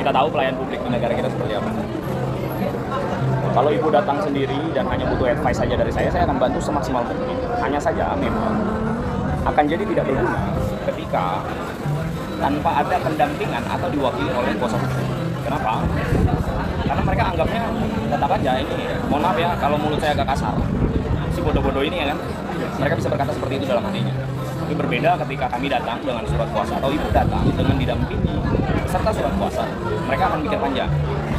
kita tahu pelayan publik di negara kita seperti apa. Kalau ibu datang sendiri dan hanya butuh advice saja dari saya akan bantu semaksimal mungkin. Hanya saja memang akan jadi tidak berguna ketika tanpa ada pendampingan atau diwakili oleh kuasa hukum. Kenapa? Karena mereka anggapnya tetap aja ini, mohon maaf ya kalau mulut saya agak kasar, si bodoh-bodoh ini ya kan, mereka bisa berkata seperti itu dalam hatinya. Tapi berbeda ketika kami datang dengan surat kuasa atau ibu datang dengan didampingi serta surat kuasa, mereka akan mikir panjang.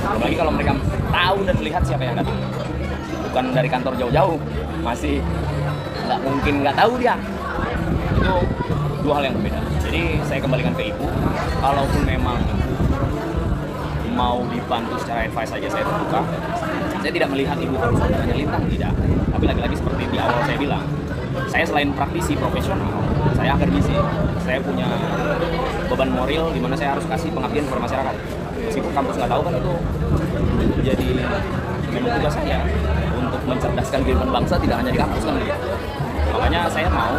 Apalagi kalau mereka tahu dan melihat siapa yang datang, bukan dari kantor jauh-jauh, masih nggak mungkin nggak tahu dia. Itu dua hal yang berbeda. Jadi saya kembalikan ke ibu, kalaupun memang mau dibantu secara advice saja saya terbuka. Saya tidak melihat ibu harus hanya lintang, tidak. Tapi lagi-lagi seperti di awal saya bilang, saya selain praktisi profesional, saya akademisi. Saya punya beban moral di mana saya harus kasih pengabdian kepada masyarakat. Meskipun kampus nggak tahu kan itu jadi memang tugas saya untuk mencerdaskan kehidupan bangsa tidak hanya di kampus kan gitu. Makanya saya mau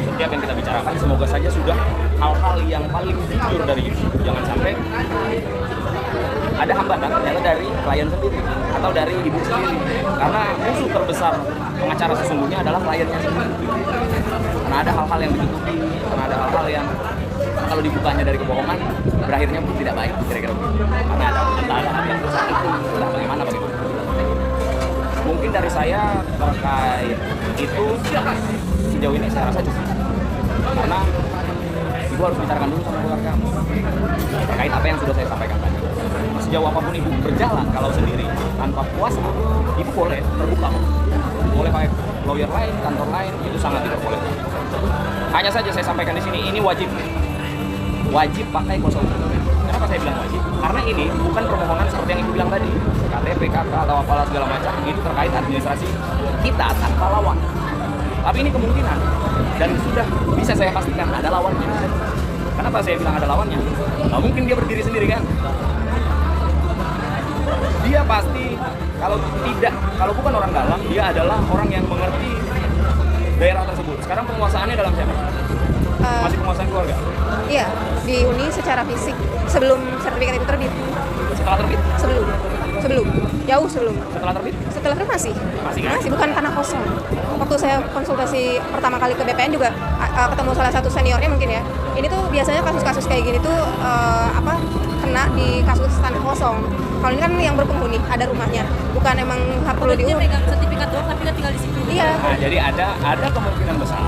setiap yang kita bicarakan semoga saja sudah hal-hal yang paling jujur dari ibu. Jangan sampai ada hambatan ternyata dari klien sendiri atau dari ibu sendiri, karena musuh terbesar pengacara sesungguhnya adalah kliennya sendiri. Karena ada hal-hal yang ditutupi, karena ada hal-hal yang kalau dibukanya dari kebohongan berakhirnya pun tidak baik kira-kira begitu. Karena ada kesalahan yang besar itu, entah bagaimana begitu. Mungkin dari saya terkait itu sejauh ini saya rasa cukup, karena ibu harus bicarakan dulu sama keluarga terkait apa yang sudah saya sampaikan tadi. Sejauh apapun ibu berjalan kalau sendiri tanpa kuasa, ibu boleh terbuka, boleh pakai lawyer lain, kantor lain, itu sangat diperbolehkan. Hanya saja saya sampaikan di sini, ini wajib pakai kuasa hukum. Kenapa saya bilang wajib? Karena ini bukan permohonan seperti yang ibu bilang tadi, KTP, KK atau apalah segala macam, itu terkait administrasi kita tanpa lawan. Tapi ini kemungkinan dan sudah bisa saya pastikan ada lawannya. Kenapa saya bilang ada lawannya? Nah, mungkin dia berdiri sendiri kan? Dia pasti kalau bukan orang dalam, dia adalah orang yang mengerti daerah tersebut. Sekarang penguasaannya dalam siapa? Masih penguasaan keluarga? Iya, di Uni secara fisik sebelum sertifikat itu terbit. Setelah terbit? Sebelum, jauh sebelum. Setelah terbit? Setelah terbit masih kan? Masih, bukan karena kosong. Waktu saya konsultasi pertama kali ke BPN juga ketemu salah satu seniornya mungkin ya. Ini tuh biasanya kasus-kasus kayak gini tuh kena di kasus tanah kosong. Kalau ini kan yang berpenghuni, ada rumahnya, bukan emang hak perlu diurus. Dia pegang sertifikat doang tapi dia tinggal di situ. Iya. Nah, jadi ada kemungkinan besar.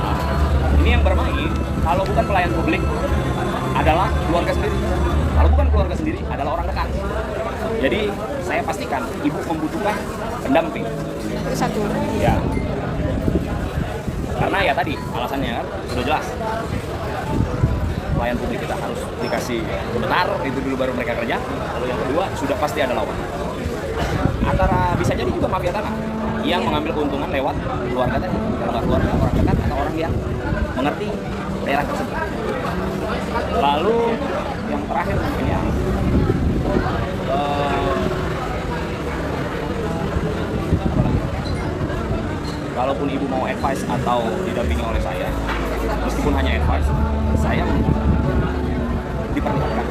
Ini yang bermain, kalau bukan pelayan publik adalah keluarga sendiri. Kalau bukan keluarga sendiri adalah orang dekat. Jadi saya pastikan ibu membutuhkan pendamping. Itu satu. Ya. Karena ya tadi alasannya kan sudah jelas. Pelayan publik kita harus dikasih bentar, itu dulu baru mereka kerja. Lalu yang kedua sudah pasti ada lawan. Antara bisa jadi juga mafia tanah yang mengambil keuntungan lewat keluarga tadi. Kalau nggak keluarga, orang dekat atau orang yang mengerti daerah tersebut. Lalu yang terakhir mungkin ya, kalaupun ibu mau advice atau didampingi oleh saya, meskipun hanya advice, saya diperlukan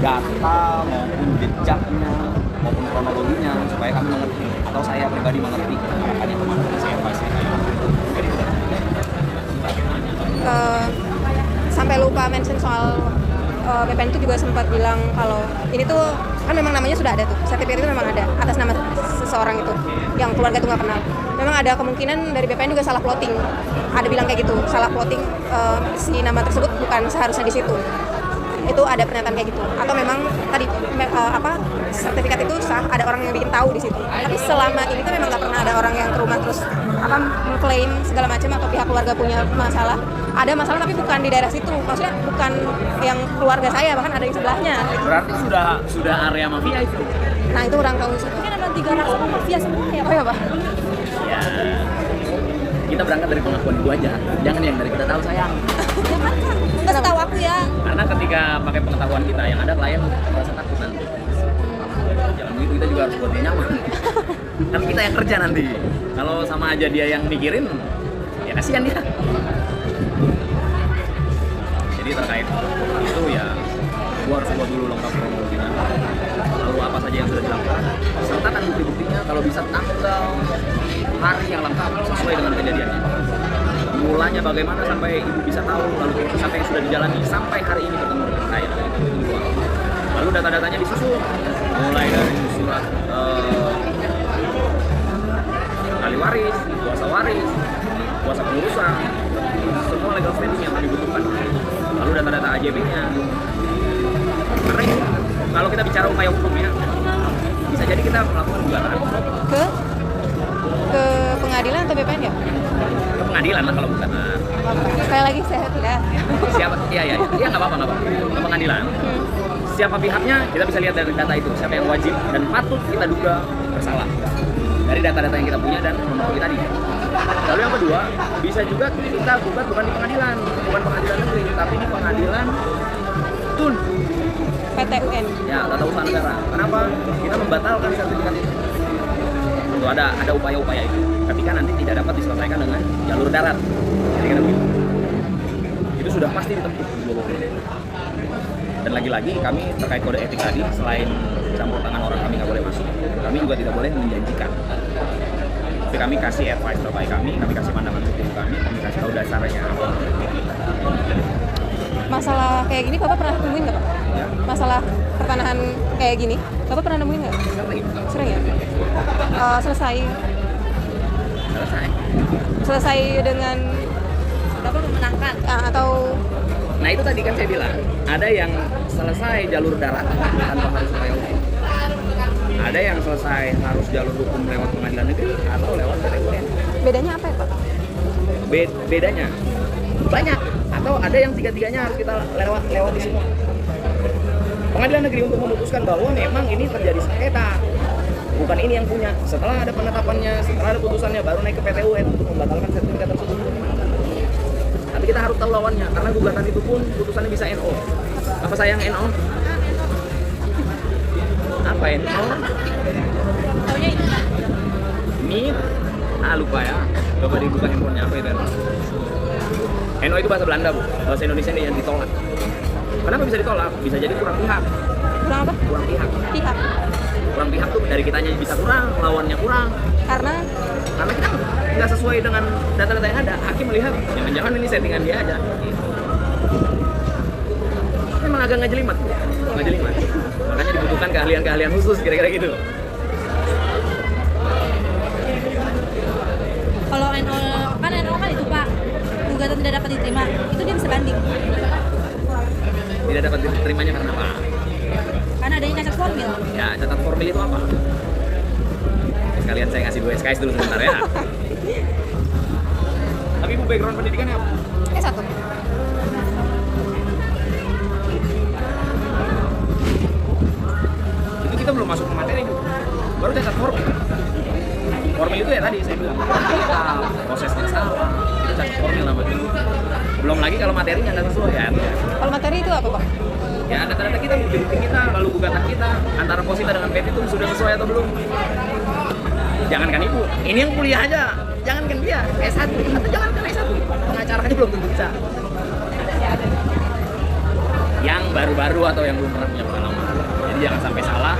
data maupun jejaknya maupun kronologinya supaya kami mengerti atau saya pribadi mengerti arahnya kemana saya advice. Sampai lupa mention soal BPN itu juga sempat bilang kalau ini tuh kan memang namanya sudah ada tuh, sertifikat itu memang ada atas nama seseorang itu yang keluarga itu nggak kenal. Memang ada kemungkinan dari BPN juga salah plotting, ada bilang kayak gitu, salah plotting si nama tersebut bukan seharusnya di situ. Itu ada pernyataan kayak gitu, atau memang tadi sertifikat itu sah, ada orang yang bikin tahu di situ. Tapi selama ini tuh memang nggak pernah ada orang yang ke rumah terus mengklaim segala macam atau pihak keluarga punya masalah. Ada masalah tapi bukan di daerah situ, maksudnya bukan yang keluarga saya, bahkan ada yang sebelahnya. Berarti sudah area mafia itu. Nah itu orang tahu sih. Mungkin ada 3 raksasa mafia semua ya. Oh ya Pak. Ya, kita berangkat dari pengakuan ibu aja, jangan yang dari kita tahu sayang. Jangan kan, nggak tahu aku ya. Karena ketika pakai pengetahuan kita, yang ada klien merasa takut nanti. Jangan begitu, kita juga harus buat dia nyaman. Kan kita yang kerja nanti. Kalau sama aja dia yang mikirin, ya kasihan dia. Jadi terkait itu ya, gua harus buat dulu lengkap kronologi. bagaimana sampai ibu bisa tahu, lalu proses apa yang sudah dijalani sampai hari ini bertemu dengan saya. Itu dua. Lalu data-datanya disusun, mulai dari surat ahli waris, kuasa waris, kuasa pengurusan, semua legal standing yang dibutuhkan. Lalu data-data AJB-nya. Karena itu, kalau kita bicara upaya hukumnya, bisa jadi kita melakukan gugatan ke pengadilan atau BPN ya? ke pengadilan lah kalau gugatan. Sekali lagi saya tidak. Siapa? Iya nggak apa-apa. Ke pengadilan. Siapa pihaknya kita bisa lihat dari data itu, siapa yang wajib dan patut kita duga bersalah dari data-data yang kita punya dan memenuhi tadi. Lalu yang kedua, bisa juga kita gugat bukan di pengadilan negeri, tapi di pengadilan TUN. PT UN. Ya, tata usaha negara. Kenapa? Kita membatalkan sertifikat itu. Tentu ada upaya-upaya itu. Ketika nanti tidak dapat diselesaikan dengan jalur darat. Jadi kita begitu. Itu sudah pasti ditempuh. Dan lagi-lagi kami terkait kode etik tadi, selain campur tangan orang kami nggak boleh masuk, kami juga tidak boleh menjanjikan. Tapi kami kasih advice terbaik kami kasih pandangan hukum kami kasih tahu dasarnya apa. Masalah kayak gini Bapak pernah nemuin nggak Pak? Ya. Masalah pertanahan kayak gini Bapak pernah nemuin nggak? Sering ya? Selesai dengan Bapak memenangkan. Atau Nah itu tadi kan saya bilang, ada yang selesai jalur darat tanpa harus upaya hukum. Ada yang selesai harus jalur hukum lewat pengadilan negeri atau lewat PT UN. bedanya apa ya Pak? Bedanya banyak, atau ada yang tiga-tiganya harus kita lewati semua. Pengadilan negeri untuk memutuskan bahwa memang ini terjadi sengketa, bukan ini yang punya. Setelah ada penetapannya, setelah ada putusannya, baru naik ke PT UN untuk membatalkan sertifikat tersebut. Tapi kita harus tahu lawannya, karena gugatan itu pun putusannya bisa NO. Apa sayang NO? Apa NO? Taunya itu kan. Ini lupa ya. Coba dibuka handphonenya, apa itu NO? NO itu bahasa Belanda, Bu. Bahasa Indonesia ini yang ditolak. Kenapa bisa ditolak? Bisa jadi kurang pihak. Kurang apa? Kurang pihak. Pihak. Kurang pihak tuh dari kitanya bisa kurang, lawannya kurang. Karena Kita nggak sesuai dengan data-data yang ada. Hakim melihat, jangan-jangan ini settingan dia aja. Memang agak ngejelimet. Makanya dibutuhkan keahlian-keahlian khusus, kira-kira gitu. Kalau NO kan itu Pak, gugatan tidak dapat diterima, itu dia bisa banding. Tidak dapat diterimanya karena apa? Karena adanya cacat formil. Ya, catat formil itu apa? Sekalian saya ngasih 2 SKS dulu sebentar ya. Tapi Bu, background pendidikannya apa? S1. Itu kita belum masuk ke materi, Bu. Baru catat formil. Formil itu ya tadi saya bilang, prosesnya salah, itu catat formil namanya. Belum lagi kalau materinya nggak sesuai ya. Kalau materi itu apa Pak? Ya, data-data kita, bukti kita, lalu gugatan kita antara Posita dengan PT itu sudah sesuai atau belum? Jangankan Ibu, ini yang kuliah aja, jangankan dia S1 atau jangankan S1, pengacaranya belum tentu bisa. Yang baru-baru atau yang belum pernah punya pengalaman. Jadi jangan sampai salah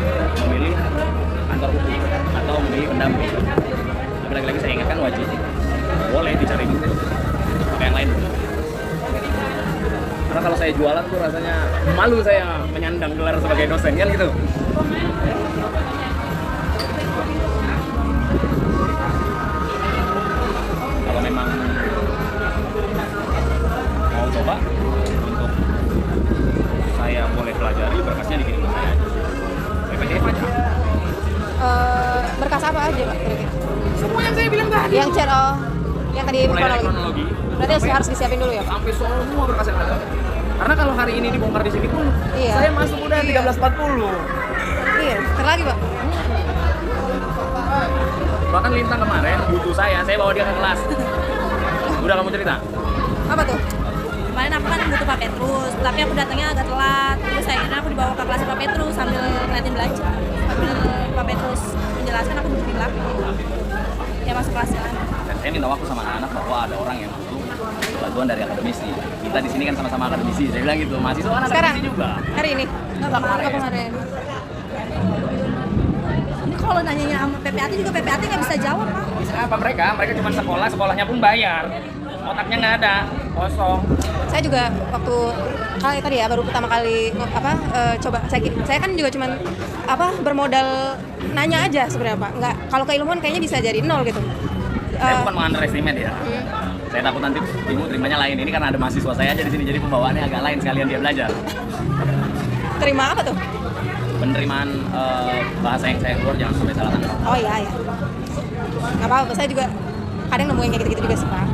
memilih kantor hukum atau memilih pendamping. Tapi lagi-lagi saya ingatkan wajib, boleh dicari dulu, pakai yang lain dulu. Karena kalau saya jualan tuh rasanya malu saya menyandang gelar sebagai dosen kan gitu. Kalau memang mau coba untuk saya boleh pelajari, berkasnya dikirim ke saya aja. PPDF aja. Berkas apa aja Pak? Kira-kira? Semua yang saya bilang tadi. Yang yang tadi mulai dari kronologi. Berarti harus disiapin dulu ya Pak? Sampai semua berkas yang ada. Karena kalau hari ini dibongkar di sini pun, Iya. saya masuk udah 13.40. Iya, ntar lagi Pak. Bahkan Lintang kemarin butuh saya bawa dia ke kelas. Udah kamu cerita? Apa tuh? Kemarin aku kan butuh Pak Petrus, tapi aku datangnya agak telat. Terus akhirnya aku dibawa ke kelas Pak Petrus sambil ngeliatin belajar. Sambil Pak Petrus menjelaskan, aku butuh bilang. Ya masuk kelasnya. Dan saya minta waktu sama anak-anak bahwa ada orang yang butuh bantuan dari akademisi. Kita di sini kan sama-sama akademisi. Saya bilang gitu, mahasiswa kan Sekarang? akademisi juga. Hari ini? Enggak kemarin. Ini kalau nanyanya sama PPAT juga PPAT nggak bisa jawab Pak. Bisa apa mereka? Mereka cuma sekolah, sekolahnya pun bayar. Otaknya nggak ada, kosong. Saya juga waktu kali tadi ya baru pertama kali coba saya kan juga cuman bermodal nanya aja sebenarnya Pak. Nggak, kalau keilmuan kayaknya bisa jadi 0 gitu. Saya bukan mengunderestimate ya. Saya takut nanti ibu terimanya lain. Ini karena ada mahasiswa saya aja di sini, jadi pembawaannya agak lain sekalian dia belajar. Terima apa tuh? Penerimaan bahasa yang saya keluar jangan sampai salah tangkap. Oh iya. Nggak apa-apa, saya juga kadang nemuin kayak gitu-gitu juga sih Pak.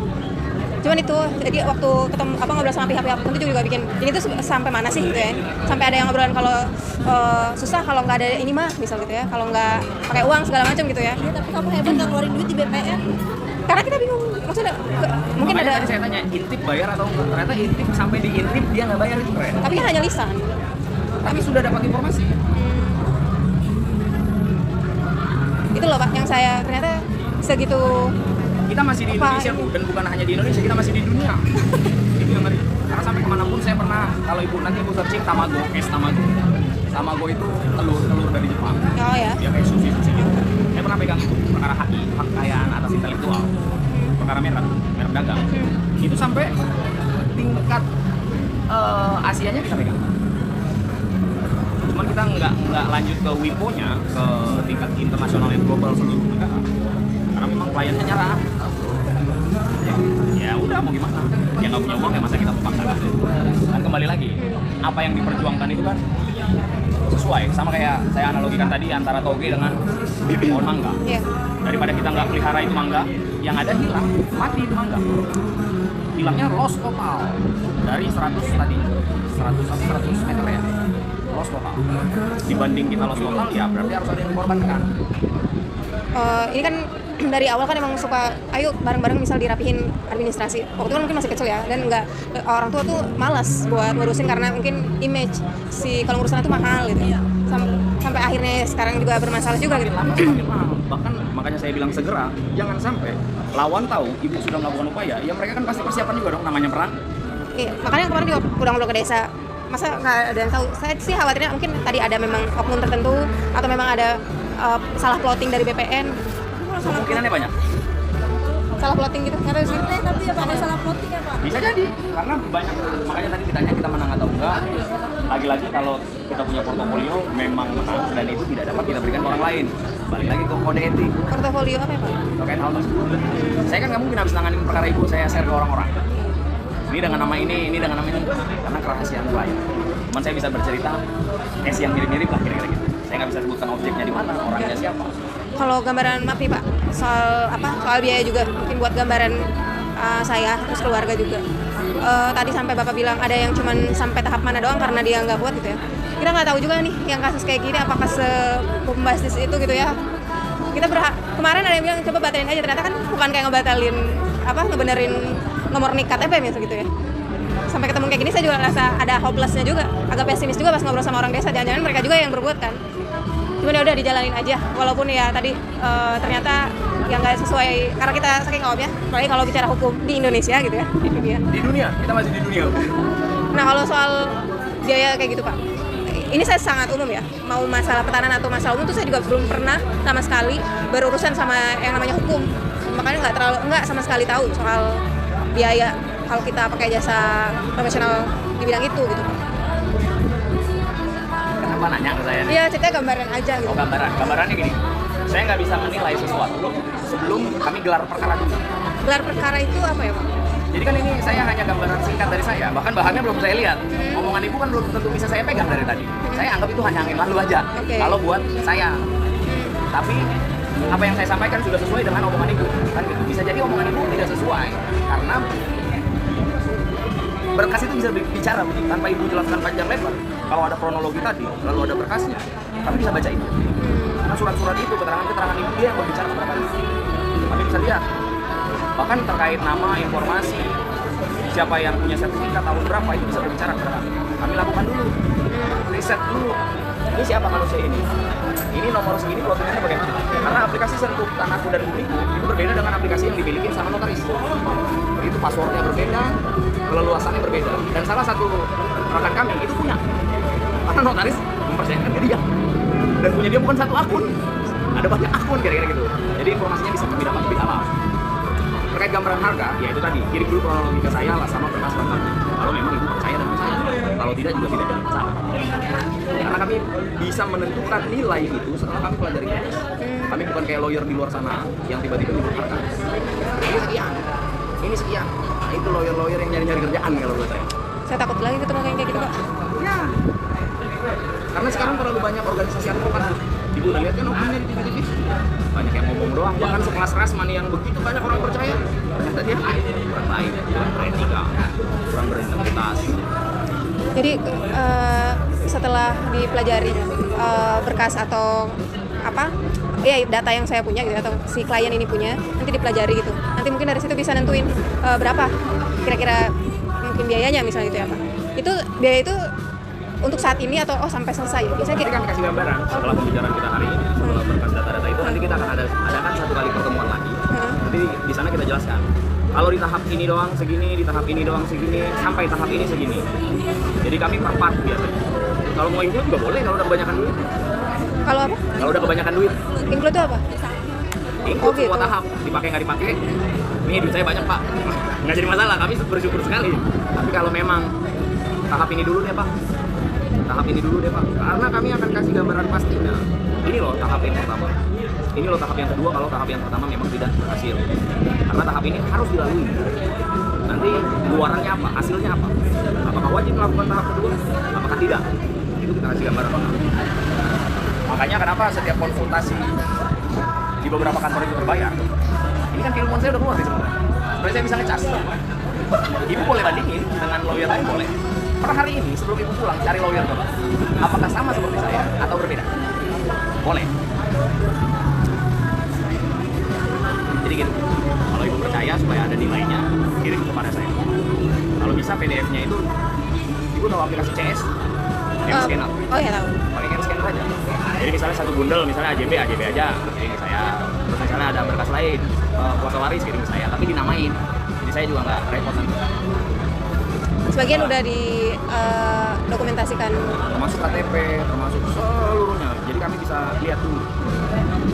Cuman itu, jadi waktu ketemu ngobrol sama pihak-pihak tertentu juga bikin ini tuh sampai mana sih gitu ya. Sampai ada yang ngobrolan kalau susah kalau nggak ada ini mah misal gitu ya. Kalau nggak pakai uang segala macam gitu ya. Ya, tapi kamu hebat nggak ngeluarin duit di BPN. Karena kita bingung, maksudnya mungkin Makanya ada. tadi saya tanya, intip bayar atau enggak? Ternyata intip sampai di intip dia nggak bayar, itu keren. Tapi kan hanya lisan. Tapi sudah dapat informasi. Itu loh Pak yang saya ternyata segitu. Kita masih di Indonesia Bu, dan bukan hanya di Indonesia, kita masih di dunia. Itu yang ngeri. Karena sampai kemanapun saya pernah, kalau nanti ibu searching Tamago, Tamago. Tamago itu telur dari Jepang. Oh ya. Dia kayak sushi gitu. Saya pernah pegang itu perkara HI, hak kekayaan atas intelektual, perkara merek dagang. Itu sampai tingkat Asianya kita pegang. Cuman kita nggak lanjut ke WIPO-nya, ke tingkat internasional yang global seluruh negara. Karena memang kliennya nyerah. Ya udah mau gimana? Ya nggak punya uang ya masa kita paksakan. Kan kembali lagi, apa yang diperjuangkan itu kan sesuai. Sama kayak saya analogikan tadi antara toge dengan pohon mangga. Iya. Daripada kita nggak pelihara itu mangga, yang ada hilang, mati itu mangga. Hilangnya loss total dari 100 tadi, 100 meter ya. Loss total. Dibanding kita loss total ya berarti harus ada yang dikorbankan. Ini kan dari awal kan emang suka ayo bareng-bareng misal dirapihin administrasi. Waktu itu kan mungkin masih kecil ya dan orang tua tuh malas buat ngurusin karena mungkin image si kalau ngurusan itu mahal gitu. Sampai akhirnya sekarang juga bermasalah juga gitu. Semakin mahal. Bahkan makanya saya bilang segera, jangan sampai lawan tahu ibu sudah melakukan upaya, ya mereka kan pasti persiapan juga dong, namanya perang. Iya, makanya kemarin juga udah ngobrol ke desa. Masa nggak ada yang tahu? Saya sih khawatirnya mungkin tadi ada memang oknum tertentu atau memang ada salah plotting dari BPN. Kemungkinannya banyak. Salah plotting gitu, nggak tahu sih. Tapi ya Pak, salah plotting ya Pak. Bisa jadi, karena banyak. Makanya tadi ditanya kita menang atau enggak. Lagi-lagi kalau kita punya portofolio memang menang dan itu tidak dapat kita berikan ke orang lain. Balik lagi ke kode etik. Portofolio apa ya Pak? Terkait hal tersebut. Saya kan nggak mungkin habis nanganin perkara ibu saya share ke orang-orang. Ini dengan nama ini dengan nama ini, karena kerahasiaan klien. Cuman saya bisa bercerita case yang mirip-mirip lah kira-kira gitu. Saya nggak bisa sebutkan objeknya di mana, orangnya siapa. Kalau gambaran maaf nih Pak, soal biaya juga mungkin buat gambaran saya terus keluarga juga. Tadi sampai Bapak bilang ada yang cuman sampai tahap mana doang karena dia nggak buat gitu ya. Kita nggak tahu juga nih yang kasus kayak gini apakah sebombastis itu gitu ya. Kita kemarin ada yang bilang coba batalin aja, ternyata kan bukan kayak ngebatalin ngebenerin nomor nikah KTP misalnya gitu ya. Sampai ketemu kayak gini saya juga rasa ada hopelessnya juga, agak pesimis juga pas ngobrol sama orang desa, jangan-jangan mereka juga yang berbuat kan. Cuman ya udah dijalanin aja, walaupun ya tadi ternyata yang nggak sesuai karena kita saking awamnya, apalagi kalau bicara hukum di Indonesia gitu ya, di dunia. Di dunia, kita masih di dunia. Nah kalau soal biaya kayak gitu Pak, ini saya sangat umum ya, mau masalah petanan atau masalah umum tuh saya juga belum pernah sama sekali berurusan sama yang namanya hukum, makanya nggak sama sekali tahu soal biaya kalau kita pakai jasa profesional di bidang itu gitu Pak. Kenapa nanya ke saya? Iya, ceritanya gambaran aja gitu. Oh gambarannya gini, saya nggak bisa menilai sesuatu sebelum kami gelar perkara dulu. Gelar perkara itu apa ya Pak? Jadi kan ini saya hanya gambaran singkat dari saya, bahkan bahannya belum saya lihat. Omongan ibu kan belum tentu bisa saya pegang dari tadi. Saya anggap itu hanya angin lalu aja. Oke. Kalau buat saya, tapi apa yang saya sampaikan sudah sesuai dengan omongan ibu, kan gitu. Bisa jadi omongan ibu tidak sesuai karena berkas itu bisa bicara tanpa ibu jelaskan panjang lebar. Kalau ada kronologi tadi, lalu ada berkasnya, kami bisa baca itu. Karena surat-surat itu, keterangan ibu dia yang berbicara kepada kami. Kami bisa lihat. Bahkan terkait nama, informasi, siapa yang punya sertifikat tahun berapa itu bisa berbicara kepada kami. Kami lakukan dulu, riset dulu. Ini siapa manusia ini? Ini nomor segini, plottingnya bagaimana? Karena aplikasi Sentuh Tanahku dan Bumiku itu berbeda dengan aplikasi yang dimiliki sama notaris. Itu passwordnya berbeda, keleluasannya berbeda. Dan salah satu rekan kami itu punya. Karena notaris mempercayakan ke dia. Dan punya dia bukan satu akun, ada banyak akun kira-kira gitu. Jadi informasinya bisa kami dapat lebih dalam. terkait gambaran harga, ya itu tadi, kirim dulu kronologi ke saya lah sama berkas lengkapnya. Kalau memang ibu percaya dengan saya, kalau tidak juga tidak ada masalah. Karena kami bisa menentukan nilai itu setelah kami pelajari teknis. Kami bukan kayak lawyer di luar sana yang tiba-tiba nyebut harga. Ini sekian, ini sekian. Nah, itu lawyer-lawyer yang nyari-nyari kerjaan kalau buat saya. Saya takut lagi ketemu kayak gitu, Pak. Ya. Karena sekarang terlalu banyak organisasi advokat. Ibu udah lihat kan opini di TV-TV? Banyak yang ngomong doang, bahkan sekelas Rasman yang begitu banyak orang percaya. Ternyata dia kurang baik, kurang beretika, kurang berintegritas. Jadi setelah dipelajari berkas atau apa, ya data yang saya punya gitu atau si klien ini punya, nanti dipelajari gitu. Nanti mungkin dari situ bisa nentuin berapa kira-kira mungkin biayanya misalnya gitu ya Pak. Itu biaya itu untuk saat ini atau sampai selesai? Biasanya Nanti kami kasih gambaran setelah pembicaraan kita hari ini, setelah berkas data-data itu nanti kita akan adakan satu kali pertemuan lagi. Nanti di sana kita jelaskan. Kalau di tahap ini doang segini, di tahap ini doang segini, sampai tahap ini segini. Jadi kami per part biasanya. Kalau mau include juga boleh kalau udah kebanyakan duit. Kalau apa? Kalau udah kebanyakan duit, Include itu apa? include gitu. semua tahap, dipakai nggak dipakai. Nih duit saya banyak Pak, nggak jadi masalah. Kami bersyukur sekali. Tapi kalau memang tahap ini dulu deh Pak, tahap ini dulu deh Pak, karena kami akan kasih gambaran pastinya. Ini loh tahap yang pertama. Ini loh tahap yang kedua kalau tahap yang pertama memang tidak berhasil. Karena tahap ini harus dilalui. Nanti luarannya apa? Hasilnya apa? Apakah wajib melakukan tahap kedua? Apakah tidak? Itu kita kasih gambaran. Makanya kenapa setiap konsultasi di beberapa kantor itu terbayar? Ini kan keilmuan saya udah keluar di semua. Sebenarnya saya bisa ngecas. Ibu boleh bandingin dengan lawyer lain boleh. Per hari ini sebelum ibu pulang cari lawyer dong. Apakah sama seperti saya atau berbeda? Boleh. Jadi gitu. Kalau ibu percaya supaya ada nilainya, kirim kepada saya. Kalau bisa PDF-nya itu, ibu tahu aplikasi CS? Yang scanner. Oh ya tahu. Pakai hand scanner aja. Jadi misalnya satu bundle, misalnya AJB aja, kirim ke saya. Terus misalnya ada berkas lain, kuasa waris kirim ke saya, tapi dinamain. Jadi saya juga nggak repot nanti. Sebagian udah di dokumentasikan. Termasuk KTP, termasuk seluruhnya. Jadi kami bisa lihat dulu.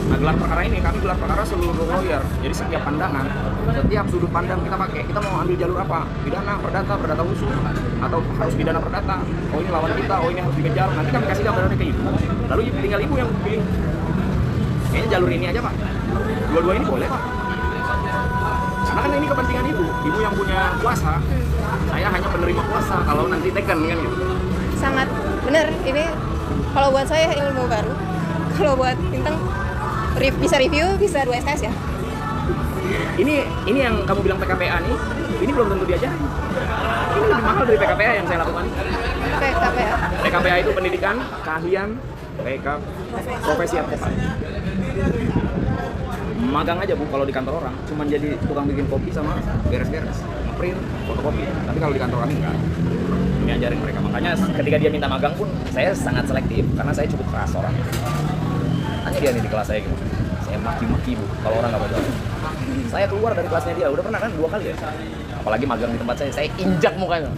Nah, gelar perkara ini kami gelar perkara seluruh lawyer. Jadi setiap pandangan, setiap sudut pandang kita pakai. Kita mau ambil jalur apa? Pidana, perdata khusus, atau harus pidana perdata. Oh ini lawan kita, oh ini harus dikejar. Nanti kami kasih gambarannya ke ibu. Lalu tinggal ibu yang pilih. Kayaknya jalur ini aja Pak. Dua-dua ini boleh Pak. Karena kan ini kepentingan ibu yang punya kuasa. Saya hanya penerima kuasa kalau nanti taken kan gitu. Sangat benar. Ini kalau buat saya ilmu baru. Kalau buat Bintang bisa review, bisa 2 STS ya. Ini yang kamu bilang PKPA nih, ini belum tentu diajarin. Ini lebih mahal dari PKPA yang saya lakukan. PKPA. PKPA itu pendidikan, keahlian, profesi advokat. Magang aja Bu kalau di kantor orang, cuma jadi tukang bikin kopi sama beres-beres, ngeprint, fotokopi. Tapi kalau di kantor kami enggak. Ini ajarin mereka. Makanya ketika dia minta magang pun saya sangat selektif karena saya cukup keras orang. Tanya dia nih di kelas saya gimana. Saya maki-maki Bu kalau orang nggak baca. Saya keluar dari kelasnya dia, udah pernah kan 2 kali ya. Apalagi magang di tempat saya injak mukanya.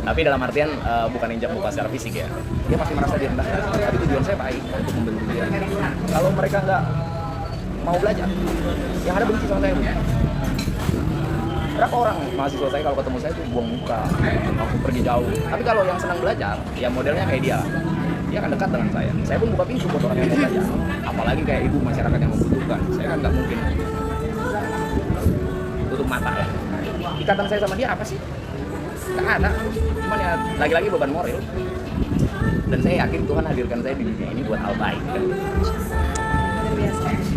Tapi dalam artian bukan injak muka secara fisik ya. Dia pasti merasa direndahkan. Tapi tujuan saya baik untuk membantu dia. Kalau mereka nggak mau belajar, yang ada benci sama saya. Berapa orang mahasiswa saya kalau ketemu saya tuh buang muka, langsung pergi jauh. Tapi kalau yang senang belajar, ya modelnya kayak dia akan dekat dengan saya. Saya pun buka pintu buat orang yang mau belajar. Apalagi kayak ibu masyarakat yang membutuhkan. Saya kan nggak mungkin tutup mata lah. Ikatan saya sama dia apa sih? Nggak ada. Cuman ya lagi-lagi beban moral. Dan saya yakin Tuhan hadirkan saya di dunia ini buat hal baik. Kan?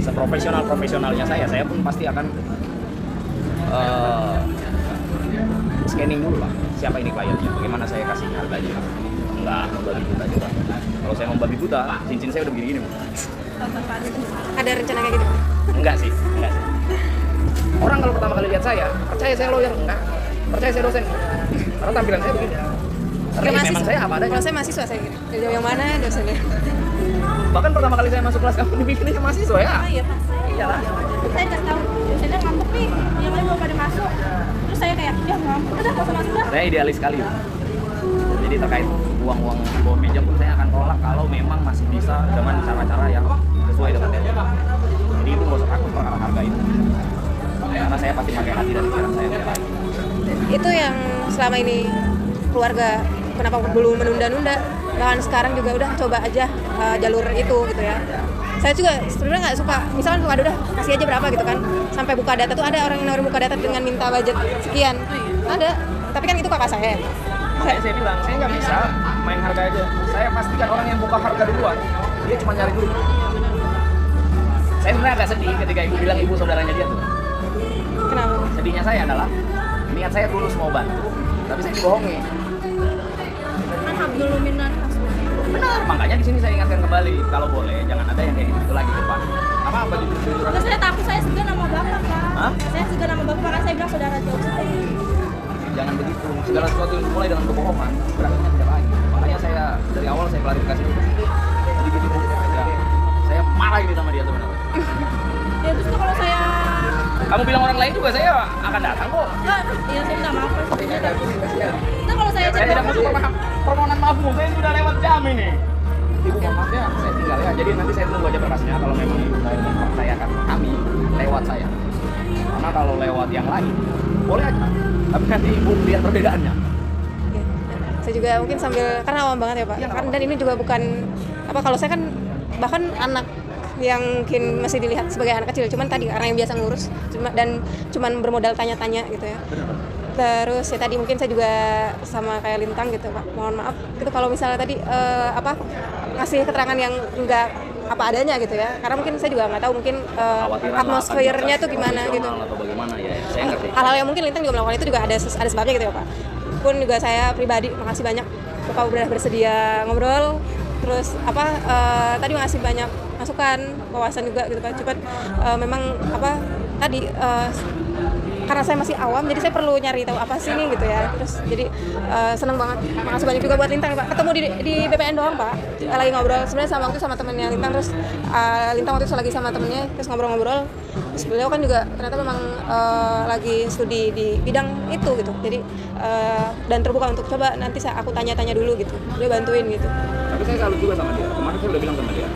Seprofesional-profesionalnya saya pun pasti akan scanning dulu lah. Siapa ini kliennya? Bagaimana saya kasih harganya? Enggak membabi buta juga. Kalau saya membabi buta, cincin saya udah begini-gini. Ada rencana kayak gitu? Enggak sih. Orang kalau pertama kali lihat saya, percaya saya lawyer? Enggak. Percaya saya dosen? Karena tampilan saya begini. Karena memang saya apa adanya. Kalau saya mahasiswa saya gitu. Yang mana dosennya? Bahkan pertama kali saya masuk kelas kamu dibikinnya mahasiswa ya? Oh iya Pak. Iyalah. Saya nggak tahu dosennya ngambek nih, yang lain belum pada masuk. Terus saya kayak, ya ngambek, udah nggak usah masuk dah. Saya idealis sekali. Jadi terkait uang-uang bawah meja pun saya akan tolak kalau memang masih bisa dengan cara-cara yang sesuai dengan dia. Jadi itu nggak usah takut perkara harga itu. Karena saya pasti pakai selama ini keluarga kenapa belum menunda-nunda, bahkan sekarang juga udah coba aja jalur itu gitu ya. Saya juga sebenarnya nggak suka, misalkan aduh udah kasih aja berapa gitu kan, sampai buka data tuh ada orang yang nawarin buka data dengan minta budget sekian, ada, tapi kan itu kakak saya. Makanya saya bilang, saya nggak bisa main harga aja. Saya pastikan orang yang buka harga duluan, dia cuma nyari duit. Saya sebenarnya agak sedih ketika ibu bilang ibu saudaranya dia tuh. Kenapa? Sedihnya saya adalah niat saya tulus mau bantu, tapi saya dibohongi. Kan Abdul Minan Benar, makanya di sini saya ingatkan kembali, kalau boleh jangan ada yang kayak gitu lagi ke depan. Apa jujur? Terus saya takut, saya segan sama bapak Pak. Hah? Saya segan sama bapak, makanya saya bilang saudara jauh saya. Jangan begitu. Segala sesuatu yang dimulai dengan kebohongan, berakhirnya tidak baik. Makanya saya dari awal saya klarifikasi dulu. Jadi begitu. Ya, saya marah ini sama dia sebenarnya. Ya terus tuh kalau saya Kamu bilang orang lain juga saya akan datang kok. enggak, ya saya minta maaf Pak. Itu kalau saya Saya tidak butuh permohonan maafmu. Saya sudah lewat jam ini. Ibu mohon maaf ya, saya tinggal ya. Jadi nanti saya tunggu aja berkasnya kalau memang ibu mau mempercayakan kami lewat saya. Karena kalau lewat yang lain boleh aja. Tapi nanti ibu lihat perbedaannya. Ya. Saya juga mungkin sambil, karena awam banget ya Pak, Iya, kan, dan ini juga bukan apa, kalau saya kan bahkan anak yang mungkin masih dilihat sebagai anak kecil, cuman tadi karena yang biasa ngurus cuman bermodal tanya-tanya gitu ya. Terus ya tadi mungkin saya juga sama kayak Lintang gitu Pak, mohon maaf gitu kalau misalnya tadi ngasih keterangan yang enggak apa adanya gitu ya, karena mungkin saya juga nggak tahu mungkin atmosfernya tuh gimana gitu. Atau bagaimana ya, saya ngerti. Hal-hal yang mungkin Lintang juga melakukan itu juga ada sebabnya gitu ya Pak. Pun juga saya pribadi makasih banyak Bapak udah bersedia ngobrol, terus tadi makasih banyak masukan, wawasan juga gitu Pak. Cuman memang tadi karena saya masih awam, jadi saya perlu nyari tahu apa sih ini gitu ya. Terus jadi seneng banget, makasih banyak juga buat Lintang Pak. Ketemu di BPN doang Pak, lagi ngobrol sebenarnya sama waktu sama temennya Lintang, terus Lintang waktu itu lagi sama temennya, terus ngobrol-ngobrol. Terus beliau kan juga ternyata memang lagi studi di bidang itu gitu. Jadi dan terbuka untuk coba nanti aku tanya-tanya dulu gitu, dia bantuin gitu. Tapi saya salut juga sama dia. Kemarin saya udah bilang sama dia,